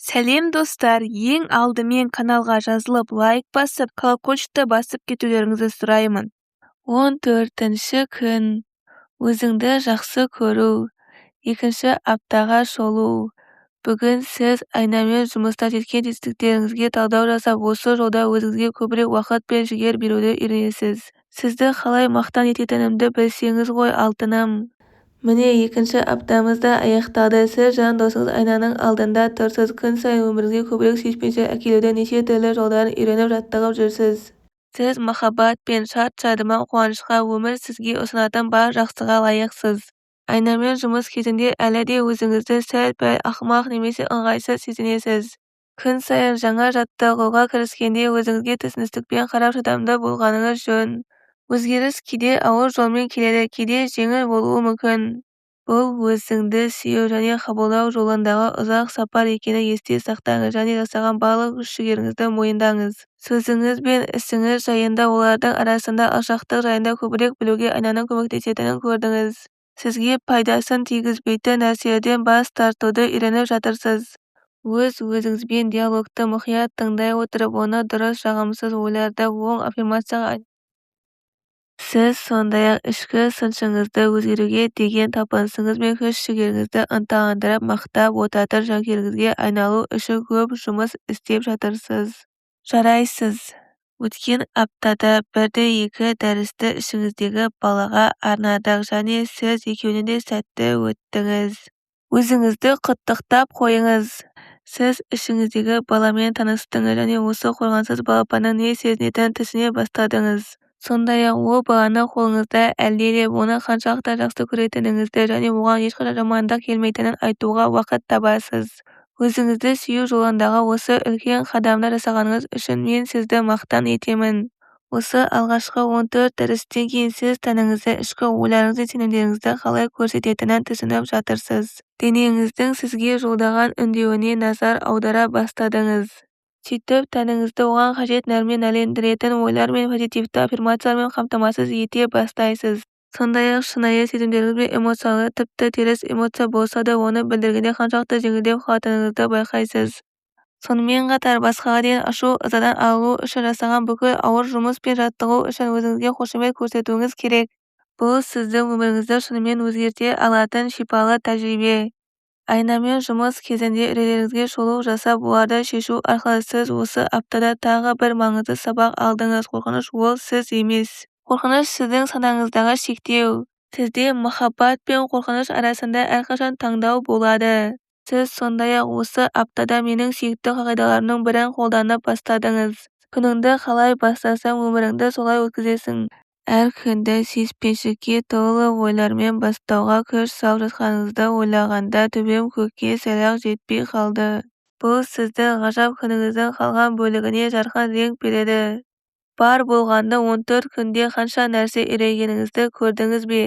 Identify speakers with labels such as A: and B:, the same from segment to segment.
A: Сәлем достар, ең алдымен каналға жазылып лайк басып, колокольчикті басып кетулеріңізді сұраймын. 14-ші күн. Өзіңді жақсы көру. Екінші аптаға шолу. Бүгін сіз айнамен жұмыста жеткен жетістіктеріңізге талдау жасап, осы жолда өзіңізге көбірек уақыт пен жігер беруді үйренесіз. Сізді қалай мақтан ететінімді білсеңіз ғой, алтыным. Міне, екінші аптамыз да аяқталды. Сіз жан досыңыз айнаның алдында тұрсыз. Күн сайын өміріңізге көбірек сүйіспеншілік әкелудің неше түрлі жолдарын үйреніп жаттығып жүрсіз. Сіз махаббат пен шат-шадыман қуанышқа, өмір сізге ұсынатын бар жақсыға лайықсыз. Айнамен жұмыс кезінде әлі де өзіңізді сәл-пәл ақымақ немесе ыңғайсыз сезінесіз. Күн сайын жаңа жаттығуға кіріскенде өзіңізге түсіністікпен қарап шыдамды болғаныңыз жөн. Өзгеріс кейде ауыр жолмен келеді, кейде жеңіл болуы мүмкін. Бұл өзіңді сүю және қабылдау жолындағы ұзақ сапар екенін есте сақтаңыз және жасаған барлық күш-жігеріңізді мойындаңыз. Сөзіңіз бен ісіңіз жайында, олардың арасында алшақтық жайында көбірек білуге айнаның көмектесетінін көрдіңіз. Сізге пайдасын тигізбейтін нәрселерден бас тартуды үйреніп жатырсыз. Өз-өзіңізбен диалогты мұқият тыңдай отырып, оны дұрыс, жағымсыз ойларды оң аффирмацияға сіз сондай-ақ ішкі сыншыңызды өзгеруге деген талпынысыңыз бен күш-жігеріңізді ынталандырып, мақтап отыратын жанкүйеріңізге айналу үшін көп жұмыс істеп жатырсыз. Жарайсыз. Өткен аптада 1-2 дәрісті ішіңіздегі балаға арнадық және сіз екеуінен де сәтті өттіңіз. Өзіңізді құттықтап қойыңыз. Сіз ішіңіздегі баламен таныстыңыз және осы қорғансыз балапанның не сезінетінін түсіне бастадыңыз. Сондай-ақ ол баланы қолыңызда әлдилеп, оны қаншалықты жақсы көретініңізді және оған ешқашан жамандық келмейтінін айтуға уақыт табасыз. Өзіңізді сүю жолындағы осы үлкен қадамды жасағаныңыз үшін мен сізді мақтан етемін. Осы алғашқы 14 дәрістен кейін сіз тәніңізді, ішкі ойларыңызды, сенімдеріңізді қалай көрсететінін түсініп жатырсыз. Денеңіздің сізге жолдаған үндеуіне назар аудара бастадыңыз. Сөйтіп, тәніңізді оған қажет нәрмен нәлендіретін ойлар мен позитивті аффирмациялармен қамтамасыз ете бастайсыз. Сондай-ақ шынайы сезімдеріңіз бен эмоцияларыңыз тіпті теріс эмоция болса да, оны білдіргенде қаншалықты жеңілдеп қалатыныңызды байқайсыз. Сонымен қатар, басқаға деген ашу-ызадан арылу үшін жасаған бүкіл ауыр жұмыс пен жаттығу үшін өзіңізге қошемет көрсетуіңіз керек. Бұл сіздің өміріңізді шынымен өзгерте алатын шипалы тәжірибе. Айнамен жұмыс кезінде үрейлеріңізге шолу жасап, оларды шешу арқылы сіз осы аптада тағы бір маңызды сабақ алдыңыз. Қорқыныш ол сіз емес. Қорқыныш сіздің санаңыздағы шектеу. Сізде махаббат пен қорқыныш арасында әрқашан таңдау болады. Сіз сондай-ақ осы аптада менің сүйікті қағидаларымның бірін қолданып бастадыңыз. Күніңді қалай бастасаң, өміріңді солай өткізесің. Әр күнді сүйіспеншілікке толы ойлармен бастауға күш салып жатқаныңызды ойлағанда төбем көкке сәл-ақ жетпей қалды. Бұл сіздің ғажап күніңіздің қалған бөлігіне жарқын реңк береді. Бар болғанда 14 күнде қанша нәрсе үйренгеніңізді көрдіңіз бе?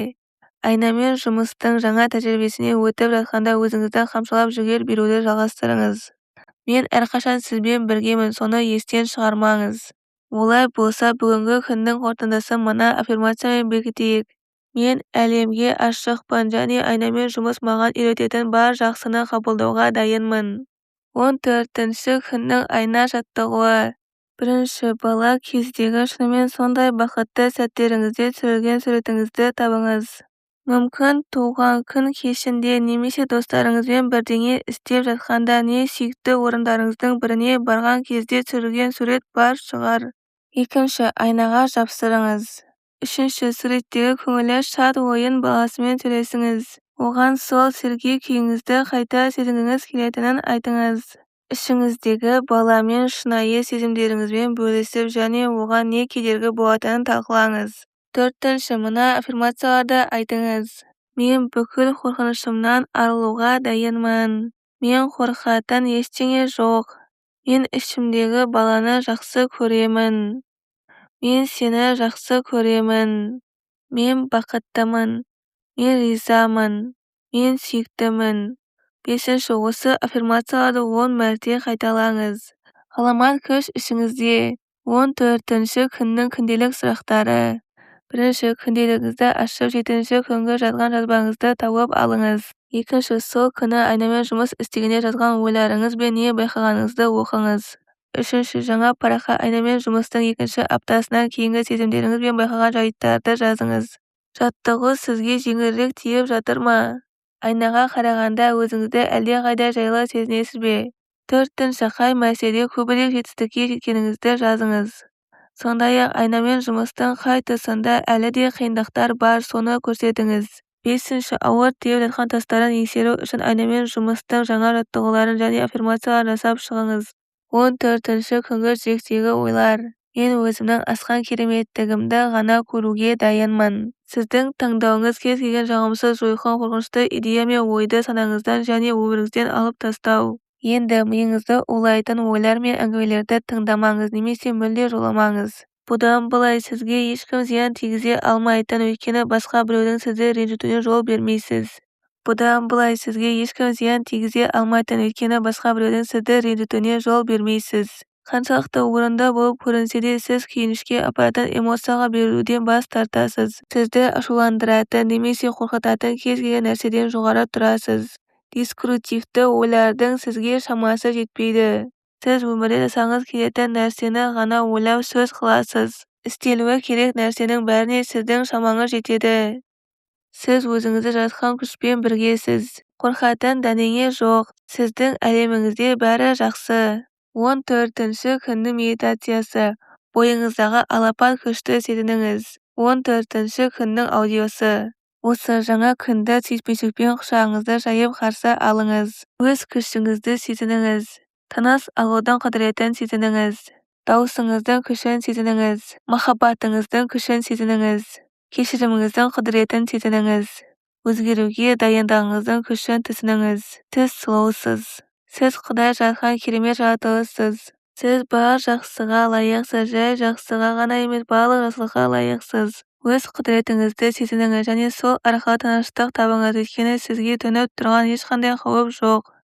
A: Айнамен жұмыстың жаңа тәжірибесіне өтіп жатқанда өзіңізді қамшылап жігер беруді жалғастырыңыз. Мен әрқашан сізбен біргемін, соны естен шығармаңыз. Олай болса, бүгінгі күннің қорытындысын мына аффирмациямен бекітейік. Мен әлемге ашықпын және айнамен жұмыс маған үйрететін бар жақсыны қабылдауға дайынмын. 14-ші күннің айна жаттығуы. Бірінші бала кездегі шынымен сондай бақытты сәттеріңізде түсірілген суретіңізді табыңыз. Мүмкін туған күн кешінде немесе достарыңызбен бірдеңе істеп жатқанда не сүйікті орындарыңыздың біріне барған кезде түсірілген сурет бар шығар. Екінші, айнаға жапсырыңыз. Үшінші, суреттегі көңілі шат ойын баласымен сөйлесіңіз. Оған сол сергек күйіңізді қайта сезінгіңіз келетінін айтыңыз. Ішіңіздегі баламен шынайы сезімдеріңізбен бөлісіп және оған не кедергі болатынын талқылаңыз. Төртінші, мына аффирмацияларды айтыңыз. Мен бүкіл қорқынышымнан арылуға дайынмын. Мен қорқатын ештеңе жоқ. Мен ішімдегі баланы жақсы көремін. Мен сені жақсы көремін. Мен бақыттымын. Мен ризамын. Мен сүйіктімін. Бесінші, осы аффирмацияларды 10 мәрте қайталаңыз. Ғаламат күш ішіңізде. 14-ші күннің күнделік сұрақтары. Бірінші, күнделігіңізді ашып, 7-ші күнгі жазған жазбаңызды тауып алыңыз. Екінші, сол күні айнамен жұмыс істегенде жазған ойларыңыз бен не байқағаныңызды оқыңыз. Үшінші, жаңа параққа айнамен жұмыстың екінші аптасынан кейінгі сезімдеріңіз бен байқаған жайттарды жазыңыз. Жаттығу сізге жеңілірек тиіп жатыр ма? Айнаға қарағанда өзіңізді әлдеқайда жайлы сезінесіз бе? Төртінші, қай мәселеде көбірек жетістікке жеткеніңізді жазыңыз. Сондай-ақ айнамен жұмыстың қай тұсында әлі де қиындықтар бар, соны көрсетіңіз. Бесінші, ауыр тиіп жатқан тастарын еңсеру үшін айнамен жұмыстың жаңа жаттығуларын және аффирмацияларын жасап шығыңыз. 14-ші күнгі жүректегі ойлар. Мен өзімнің асқан кереметтігімді ғана көруге дайынмын. Сіздің таңдауыңыз кез келген жағымсыз, жойқын, қорқынышты идея мен ойды санаңыздан және өміріңізден алып тастау. Енді миыңызды улайтын ойлар мен әңгімелерді тыңдамаңыз немесе мүлде жоламаңыз. Бұдан былай сізге ешкім зиян тигізе алмайтын, өйткені басқа біреудің сізді ренжітуіне жол бермейсіз. Бұдан былай сізге ешкім зиян тигізе алмайтын, өйткені басқа біреудің сізді ренжітуіне жол бермейсіз. Қаншалықты орынды болып көрінсе де, сіз күйінішке апаратын эмоцияға берілуден бас тартасыз. Сізді ашуландыратын немесе қорқытатын кез келген нәрседен жоғары тұрасыз. Дискурсивті ойлардың сізге шамасы жетпейді. Сіз өмірде жасаңыз келетін нәрсені ғана ойлап сөз қыласыз. Істелуі керек нәрсенің бәріне сіздің шамаңыз жетеді. Сіз өзіңізді жаратқан күшпен біргесіз. Қорқатын дәнеңе жоқ. Сіздің әлеміңізде бәрі жақсы. 14-ші күннің медитациясы. Бойыңыздағы алапат күшті сезініңіз. 14-ші күннің аудиосы. Осы жаңа күнді сүйіспеншілікпен құшағыңызды жайып қарсы алыңыз. Өз күшіңізді сезініңіз. Тыныс алудың құдіретін сезініңіз. Даусыңыздың күшін сезініңіз. Махаббатыңыздың күшін сезініңіз. Кешіріміңіздің құдіретін сезініңіз. Өзгеруге дайындығыңыздың күшін түсініңіз. Сіз сұлусыз. Сіз Құдай жаратқан керемет жаратылыссыз. Сіз бар жақсыға лайықсыз, жай жақсыға ғана емес, барлық жақсылыққа лайықсыз. Өз құдіретіңізді сезініңіз және сол арқылы тыныштық табыңыз, өйткені сізге төніп тұрған ешқандай қауіп жоқ.